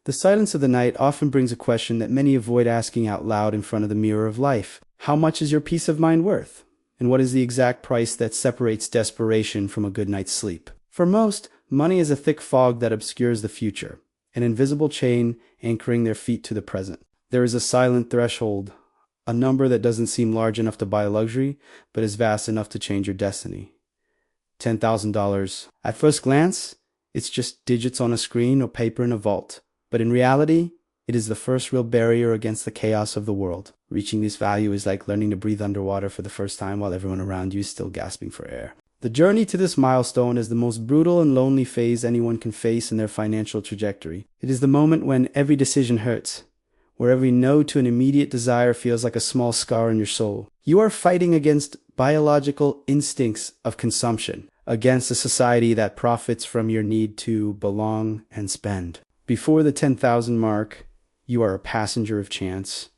The silence of the night often brings a question that many avoid asking out loud in front of the mirror of life. How much is your peace of mind worth? And what is the exact price that separates desperation from a good night's sleep? For most, money is a thick fog that obscures the future, an invisible chain anchoring their feet to the present. There is a silent threshold, a number that doesn't seem large enough to buy a luxury, but is vast enough to change your destiny. $10,000. At first glance, it's just digits on a screen or paper in a vault. But in reality, it is the first real barrier against the chaos of the world. Reaching this value is like learning to breathe underwater for the first time while everyone around you is still gasping for air. The journey to this milestone is the most brutal and lonely phase anyone can face in their financial trajectory. It is the moment when every decision hurts, where every no to an immediate desire feels like a small scar in your soul. You are fighting against biological instincts of consumption, against a society that profits from your need to belong and spend. Before the 10,000 mark, you are a passenger of chance,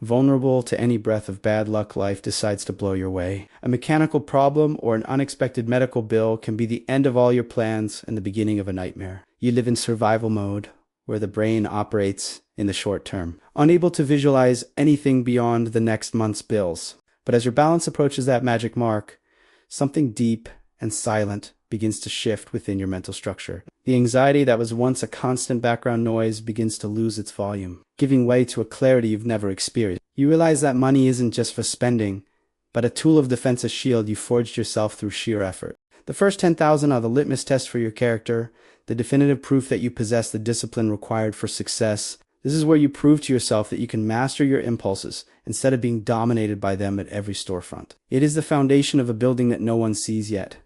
vulnerable to any breath of bad luck life decides to blow your way. A mechanical problem or an unexpected medical bill can be the end of all your plans and the beginning of a nightmare. You live in survival mode, where the brain operates in the short term, unable to visualize anything beyond the next month's bills. But as your balance approaches that magic mark, something deep and silent begins to shift within your mental structure. The anxiety that was once a constant background noise begins to lose its volume, giving way to a clarity you've never experienced. You realize that money isn't just for spending, but a tool of defense, a shield you forged yourself through sheer effort. The first 10,000 are the litmus test for your character, the definitive proof that you possess the discipline required for success. This is where you prove to yourself that you can master your impulses instead of being dominated by them at every storefront. It is the foundation of a building that no one sees yet,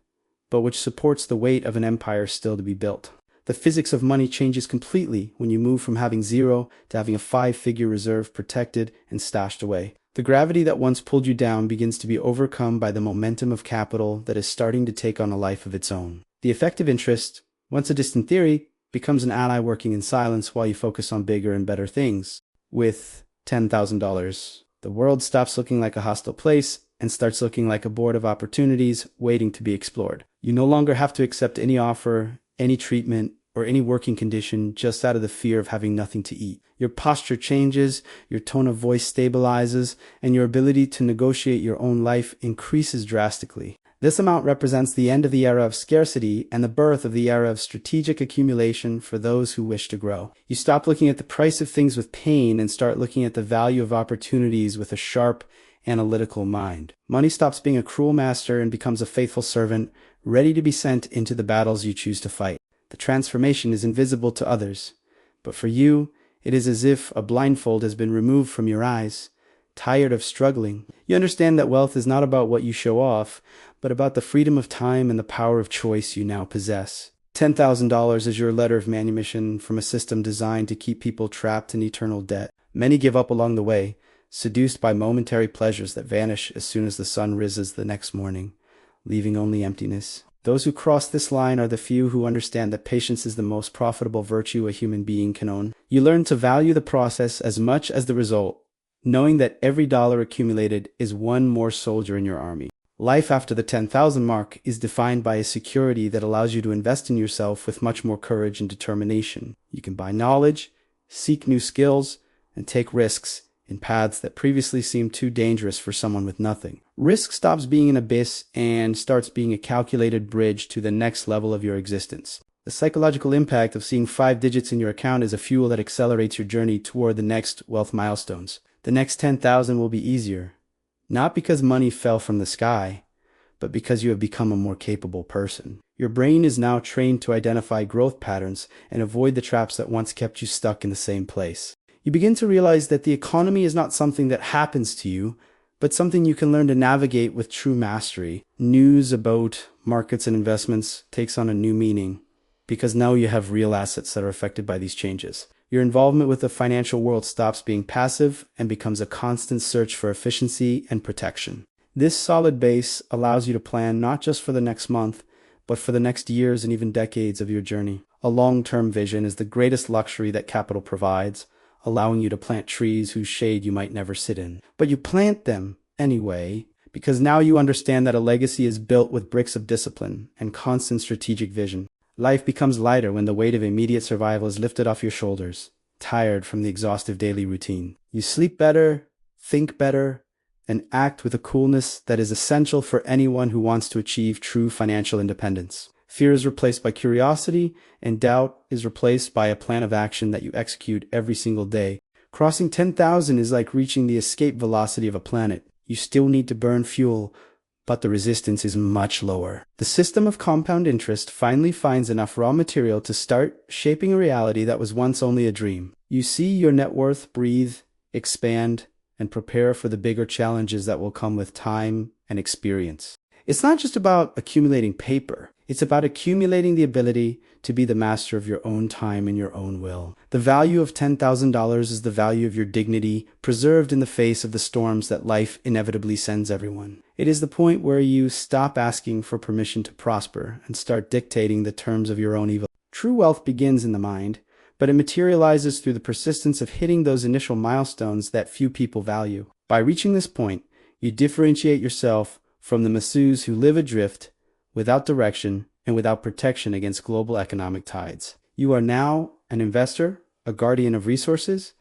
but which supports the weight of an empire still to be built. The physics of money changes completely when you move from having zero to having a 5-figure reserve protected and stashed away. The gravity that once pulled you down begins to be overcome by the momentum of capital that is starting to take on a life of its own. The effective interest, once a distant theory, becomes an ally working in silence while you focus on bigger and better things. With $10,000, the world stops looking like a hostile place and starts looking like a board of opportunities waiting to be explored. You no longer have to accept any offer, any treatment, or any working condition just out of the fear of having nothing to eat. Your posture changes, your tone of voice stabilizes, and your ability to negotiate your own life increases drastically. This amount represents the end of the era of scarcity and the birth of the era of strategic accumulation for those who wish to grow. You stop looking at the price of things with pain and start looking at the value of opportunities with a sharp, analytical mind. Money stops being a cruel master and becomes a faithful servant, ready to be sent into the battles you choose to fight. The transformation is invisible to others, but for you, it is as if a blindfold has been removed from your eyes. Tired of struggling, you understand that wealth is not about what you show off, but about the freedom of time and the power of choice you now possess. $10,000 is your letter of manumission from a system designed to keep people trapped in eternal debt. Many give up along the way, seduced by momentary pleasures that vanish as soon as the sun rises the next morning, leaving only emptiness. Those who cross this line are the few who understand that patience is the most profitable virtue a human being can own. You learn to value the process as much as the result, knowing that every dollar accumulated is one more soldier in your army. Life after the 10,000 mark is defined by a security that allows you to invest in yourself with much more courage and determination. You can buy knowledge, seek new skills, and take risks in paths that previously seemed too dangerous for someone with nothing. Risk stops being an abyss and starts being a calculated bridge to the next level of your existence. The psychological impact of seeing 5 digits in your account is a fuel that accelerates your journey toward the next wealth milestones. The next 10,000 will be easier, not because money fell from the sky, but because you have become a more capable person. Your brain is now trained to identify growth patterns and avoid the traps that once kept you stuck in the same place. You begin to realize that the economy is not something that happens to you, but something you can learn to navigate with true mastery. News about markets and investments takes on a new meaning, because now you have real assets that are affected by these changes. Your involvement with the financial world stops being passive and becomes a constant search for efficiency and protection. This solid base allows you to plan not just for the next month, but for the next years and even decades of your journey. A long-term vision is the greatest luxury that capital provides, allowing you to plant trees whose shade you might never sit in. But you plant them anyway, because now you understand that a legacy is built with bricks of discipline and constant strategic vision. Life becomes lighter when the weight of immediate survival is lifted off your shoulders. tired from the exhaustive daily routine. You sleep better, think better, and act with a coolness that is essential for anyone who wants to achieve true financial independence. Fear is replaced by curiosity, and doubt is replaced by a plan of action that you execute every single day. Crossing 10,000 is like reaching the escape velocity of a planet. You still need to burn fuel, but the resistance is much lower. The system of compound interest finally finds enough raw material to start shaping a reality that was once only a dream. You see your net worth breathe, expand, and prepare for the bigger challenges that will come with time and experience. It's not just about accumulating paper. It's about accumulating the ability to be the master of your own time and your own will. The value of $10,000 is the value of your dignity, preserved in the face of the storms that life inevitably sends everyone. It is the point where you stop asking for permission to prosper and start dictating the terms of your own evil. True wealth begins in the mind, but it materializes through the persistence of hitting those initial milestones that few people value. By reaching this point, you differentiate yourself from the masseuses who live adrift, without direction, and without protection against global economic tides. You are now an investor, a guardian of resources,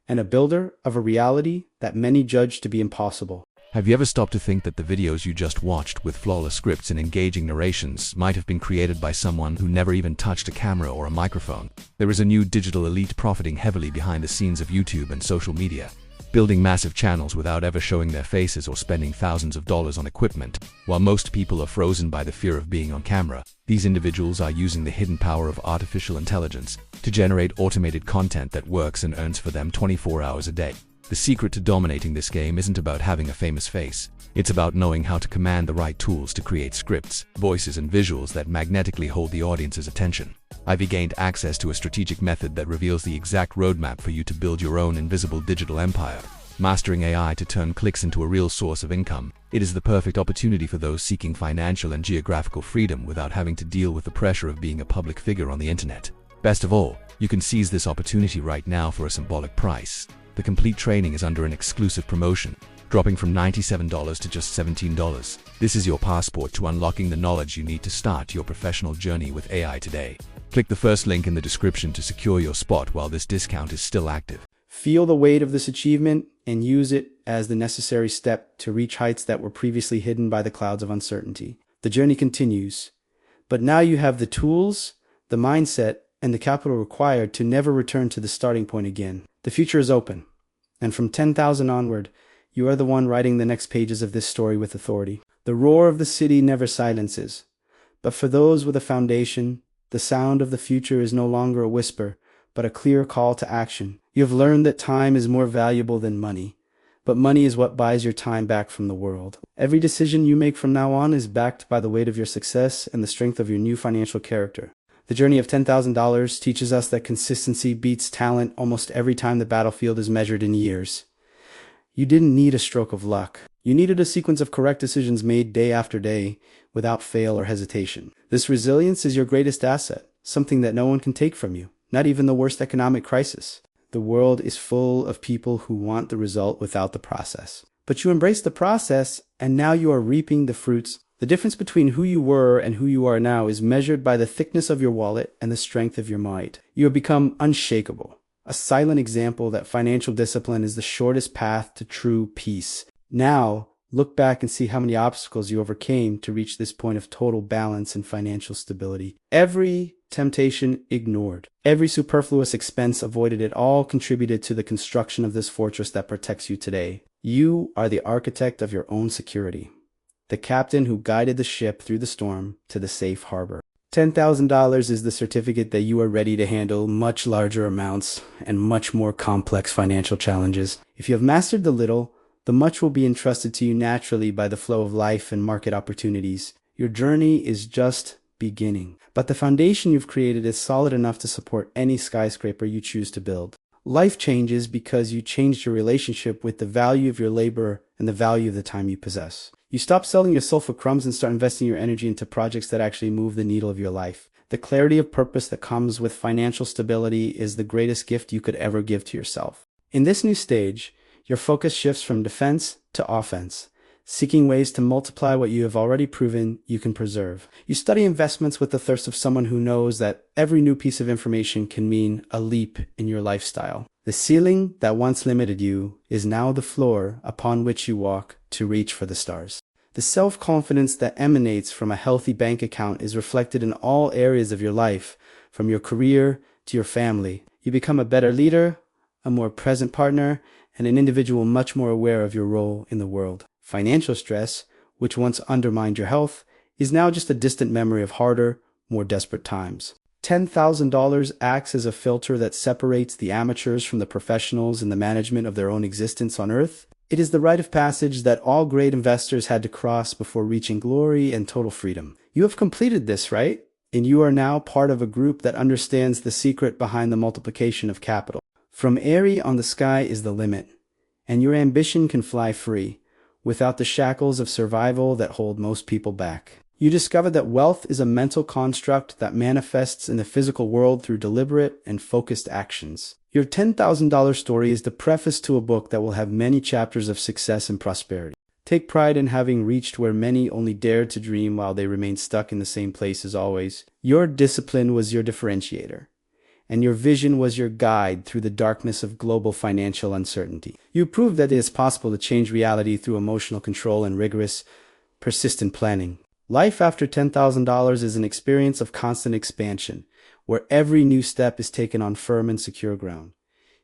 and a builder of a reality that many judge to be impossible. Have you ever stopped to think that the videos you just watched with flawless scripts and engaging narrations might have been created by someone who never even touched a camera or a microphone? There is a new digital elite profiting heavily behind the scenes of YouTube and social media, building massive channels without ever showing their faces or spending thousands of dollars on equipment. While most people are frozen by the fear of being on camera, these individuals are using the hidden power of artificial intelligence to generate automated content that works and earns for them 24 hours a day. The secret to dominating this game isn't about having a famous face. It's about knowing how to command the right tools to create scripts, voices, and visuals that magnetically hold the audience's attention. I've gained access to a strategic method that reveals the exact roadmap for you to build your own invisible digital empire. Mastering AI to turn clicks into a real source of income. It is the perfect opportunity for those seeking financial and geographical freedom without having to deal with the pressure of being a public figure on the internet. Best of all, you can seize this opportunity right now for a symbolic price. The complete training is under an exclusive promotion, dropping from $97 to just $17. This is your passport to unlocking the knowledge you need to start your professional journey with AI today. Click the first link in the description to secure your spot while this discount is still active. Feel the weight of this achievement and use it as the necessary step to reach heights that were previously hidden by the clouds of uncertainty. The journey continues, but now you have the tools, the mindset, and the capital required to never return to the starting point again. The future is open, and from 10,000 onward, you are the one writing the next pages of this story with authority. The roar of the city never silences, but for those with a foundation, the sound of the future is no longer a whisper, but a clear call to action. You have learned that time is more valuable than money, but money is what buys your time back from the world. Every decision you make from now on is backed by the weight of your success and the strength of your new financial character. The journey of $10,000 teaches us that consistency beats talent almost every time the battlefield is measured in years. You didn't need a stroke of luck. You needed a sequence of correct decisions made day after day without fail or hesitation. This resilience is your greatest asset, something that no one can take from you, not even the worst economic crisis. The world is full of people who want the result without the process. But you embrace the process, and now you are reaping the fruits. The difference between who you were and who you are now is measured by the thickness of your wallet and the strength of your might. You have become unshakable, a silent example that financial discipline is the shortest path to true peace. Now, look back and see how many obstacles you overcame to reach this point of total balance and financial stability. Every temptation ignored. Every superfluous expense avoided. It all contributed to the construction of this fortress that protects you today. You are the architect of your own security, the captain who guided the ship through the storm to the safe harbor. $10,000 is the certificate that you are ready to handle much larger amounts and much more complex financial challenges. If you have mastered the little, the much will be entrusted to you naturally by the flow of life and market opportunities. Your journey is just beginning, but the foundation you've created is solid enough to support any skyscraper you choose to build. Life changes because you changed your relationship with the value of your labor and the value of the time you possess. You stop selling your soul for crumbs and start investing your energy into projects that actually move the needle of your life. The clarity of purpose that comes with financial stability is the greatest gift you could ever give to yourself. In this new stage, your focus shifts from defense to offense. seeking ways to multiply what you have already proven you can preserve. You study investments with the thirst of someone who knows that every new piece of information can mean a leap in your lifestyle. The ceiling that once limited you is now the floor upon which you walk to reach for the stars. The self-confidence that emanates from a healthy bank account is reflected in all areas of your life, from your career to your family. You become a better leader, a more present partner, and an individual much more aware of your role in the world. Financial stress, which once undermined your health, is now just a distant memory of harder, more desperate times. $10,000 acts as a filter that separates the amateurs from the professionals in the management of their own existence on Earth. It is the rite of passage that all great investors had to cross before reaching glory and total freedom. You have completed this, right? And you are now part of a group that understands the secret behind the multiplication of capital. From airy on the sky is the limit, and your ambition can fly free, without the shackles of survival that hold most people back. You discover that wealth is a mental construct that manifests in the physical world through deliberate and focused actions. Your $10,000 story is the preface to a book that will have many chapters of success and prosperity. Take pride in having reached where many only dared to dream while they remained stuck in the same place as always. Your discipline was your differentiator, and your vision was your guide through the darkness of global financial uncertainty. You proved that it is possible to change reality through emotional control and rigorous, persistent planning. Life after $10,000 is an experience of constant expansion, where every new step is taken on firm and secure ground.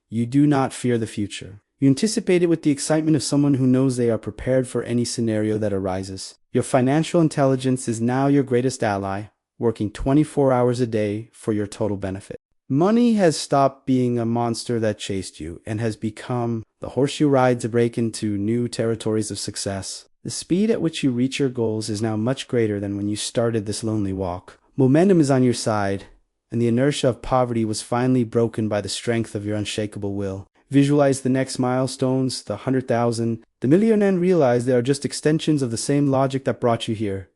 You do not fear the future. You anticipate it with the excitement of someone who knows they are prepared for any scenario that arises. Your financial intelligence is now your greatest ally, working 24 hours a day for your total benefit. Money has stopped being a monster that chased you and has become the horse you ride to break into new territories of success. The speed at which you reach your goals is now much greater than when you started this lonely walk. Momentum is on your side, and the inertia of poverty was finally broken by the strength of your unshakable will. Visualize the next milestones, the 100,000, the millionaire, and realize they are just extensions of the same logic that brought you here.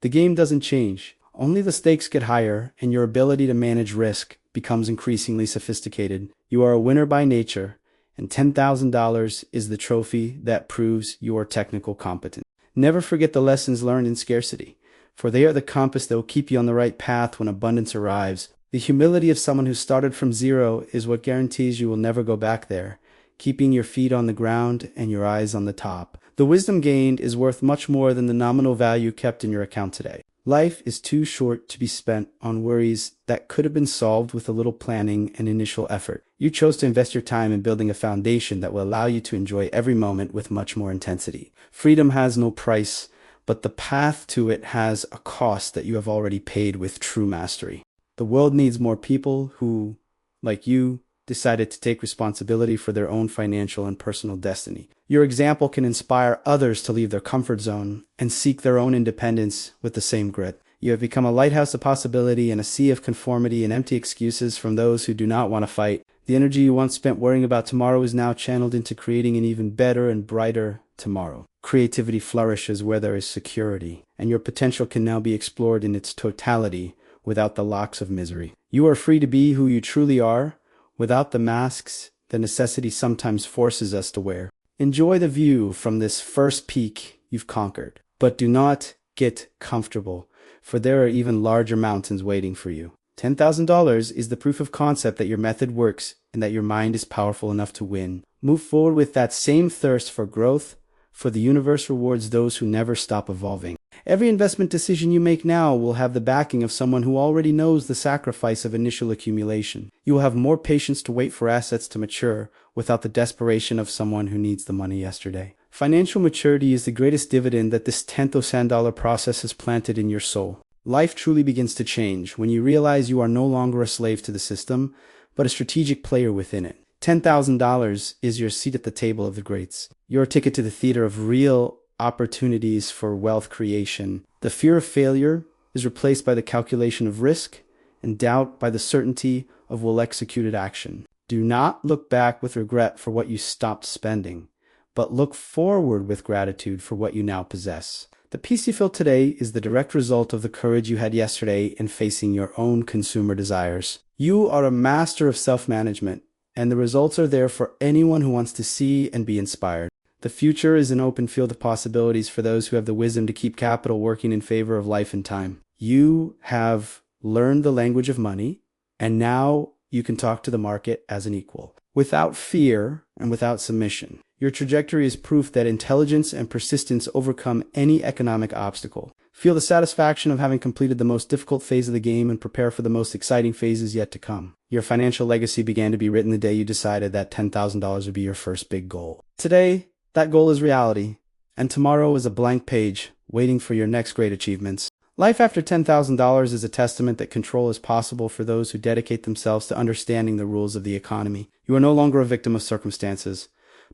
The game doesn't change. Only the stakes get higher, and your ability to manage risk becomes increasingly sophisticated. You are a winner by nature, and $10,000 is the trophy that proves your technical competence. Never forget the lessons learned in scarcity, for they are the compass that will keep you on the right path when abundance arrives. The humility of someone who started from zero is what guarantees you will never go back there, keeping your feet on the ground and your eyes on the top. The wisdom gained is worth much more than the nominal value kept in your account today. Life is too short to be spent on worries that could have been solved with a little planning and initial effort. You chose to invest your time in building a foundation that will allow you to enjoy every moment with much more intensity. Freedom has no price, but the path to it has a cost that you have already paid with true mastery. The world needs more people who, like you, decided to take responsibility for their own financial and personal destiny. Your example can inspire others to leave their comfort zone and seek their own independence with the same grit. You have become a lighthouse of possibility in a sea of conformity and empty excuses from those who do not want to fight. The energy you once spent worrying about tomorrow is now channeled into creating an even better and brighter tomorrow. Creativity flourishes where there is security, and your potential can now be explored in its totality without the locks of misery. You are free to be who you truly are, without the masks that necessity sometimes forces us to wear. Enjoy the view from this first peak you've conquered, but do not get comfortable, for there are even larger mountains waiting for you. $10,000 is the proof of concept that your method works and that your mind is powerful enough to win. Move forward with that same thirst for growth, for the universe rewards those who never stop evolving. Every investment decision you make now will have the backing of someone who already knows the sacrifice of initial accumulation. You will have more patience to wait for assets to mature without the desperation of someone who needs the money yesterday. Financial maturity is the greatest dividend that this $10,000 process has planted in your soul. Life truly begins to change when you realize you are no longer a slave to the system, but a strategic player within it. $10,000 is your seat at the table of the greats, your ticket to the theater of real opportunities for wealth creation. The fear of failure is replaced by the calculation of risk, and doubt by the certainty of well-executed action. Do not look back with regret for what you stopped spending, but look forward with gratitude for what you now possess. The peace you feel today is the direct result of the courage you had yesterday in facing your own consumer desires. You are a master of self-management, and the results are there for anyone who wants to see and be inspired. The future is an open field of possibilities for those who have the wisdom to keep capital working in favor of life and time. You have learned the language of money, and now you can talk to the market as an equal, without fear and without submission. Your trajectory is proof that intelligence and persistence overcome any economic obstacle. Feel the satisfaction of having completed the most difficult phase of the game and prepare for the most exciting phases yet to come. Your financial legacy began to be written the day you decided that $10,000 would be your first big goal. Today, that goal is reality, and tomorrow is a blank page waiting for your next great achievements. Life after $10,000 is a testament that control is possible for those who dedicate themselves to understanding the rules of the economy. You are no longer a victim of circumstances,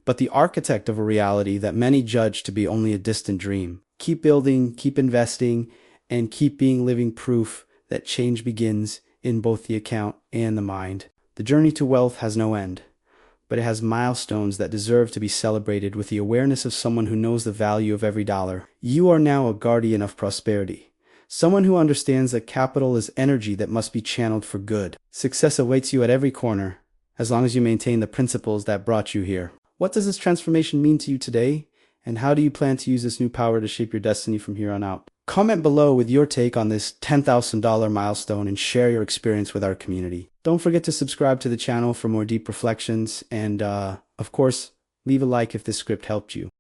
but the architect of a reality that many judge to be only a distant dream. Keep building, keep investing, and keep being living proof that change begins in both the account and the mind. The journey to wealth has no end, but it has milestones that deserve to be celebrated with the awareness of someone who knows the value of every dollar. You are now a guardian of prosperity, someone who understands that capital is energy that must be channeled for good. Success awaits you at every corner, as long as you maintain the principles that brought you here. What does this transformation mean to you today? And how do you plan to use this new power to shape your destiny from here on out? Comment below with your take on this $10,000 milestone and share your experience with our community. Don't forget to subscribe to the channel for more deep reflections and, of course, leave a like if this script helped you.